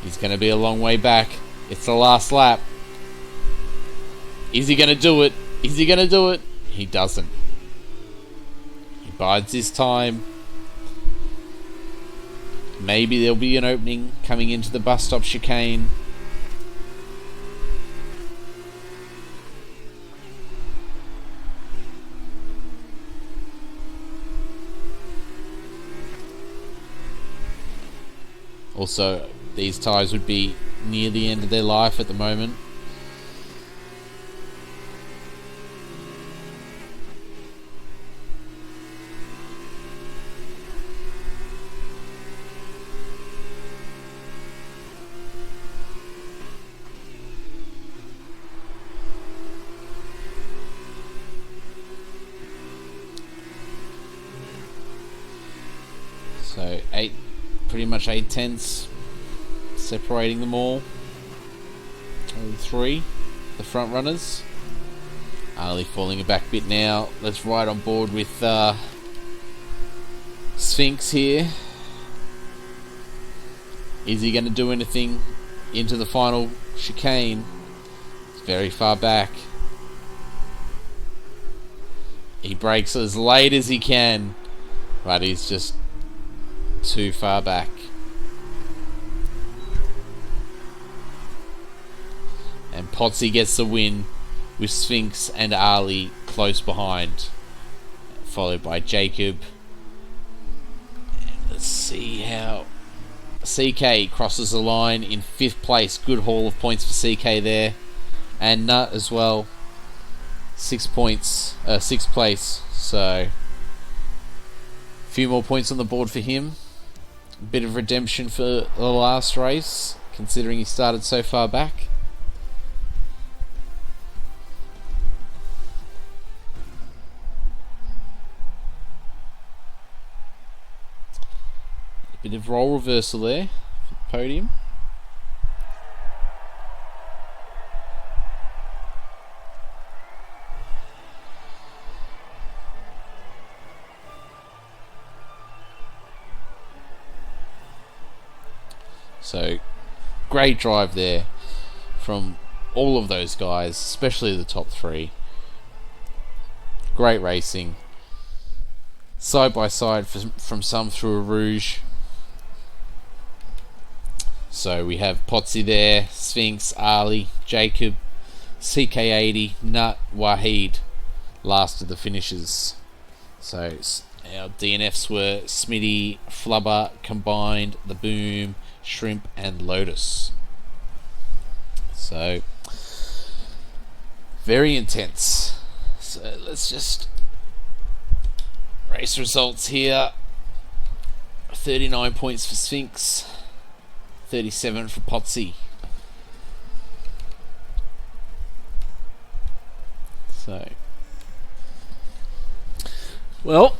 He's going to be a long way back. It's the last lap. Is he going to do it? Is he going to do it? He doesn't. He bides his time. Maybe there'll be an opening coming into the bus stop chicane. Also, these tyres would be near the end of their life at the moment. So pretty much 8/10 separating them all. Only 3, the front runners. Ali falling a back bit now. Let's ride on board with Sphinx here. Is he going to do anything into the final chicane? It's very far back. He brakes as late as he can, but he's just too far back. And Potsy gets the win with Sphinx and Ali close behind, followed by Jacob. And let's see how CK crosses the line in 5th place. Good haul of points for CK there. And Nut as well. 6th place. So a few more points on the board for him. A bit of redemption for the last race, considering he started so far back. A bit of role reversal there for the podium. So, great drive there from all of those guys, especially the top 3. Great racing. Side by side from some through a Rouge. So we have Potsy there, Sphinx, Ali, Jacob, CK80, Nut, Wahid, last of the finishers. So our DNFs were Smitty, Flubber, Combined, The Boom, Shrimp and Lotus. So very intense. So let's just race results here. 39 points for Sphinx, 37 for Potsy. So well,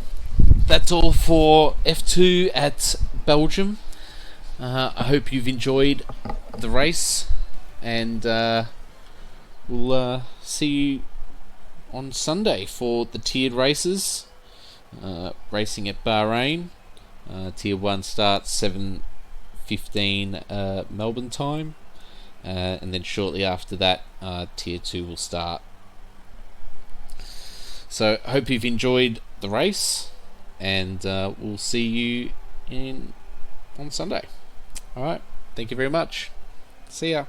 that's all for F2 at Belgium. I hope you've enjoyed the race, and we'll see you on Sunday for the tiered races. Racing at Bahrain. Tier 1 starts 7:15 Melbourne time, and then shortly after that, Tier 2 will start. So I hope you've enjoyed the race, and we'll see you on Sunday. Alright, thank you very much. See ya.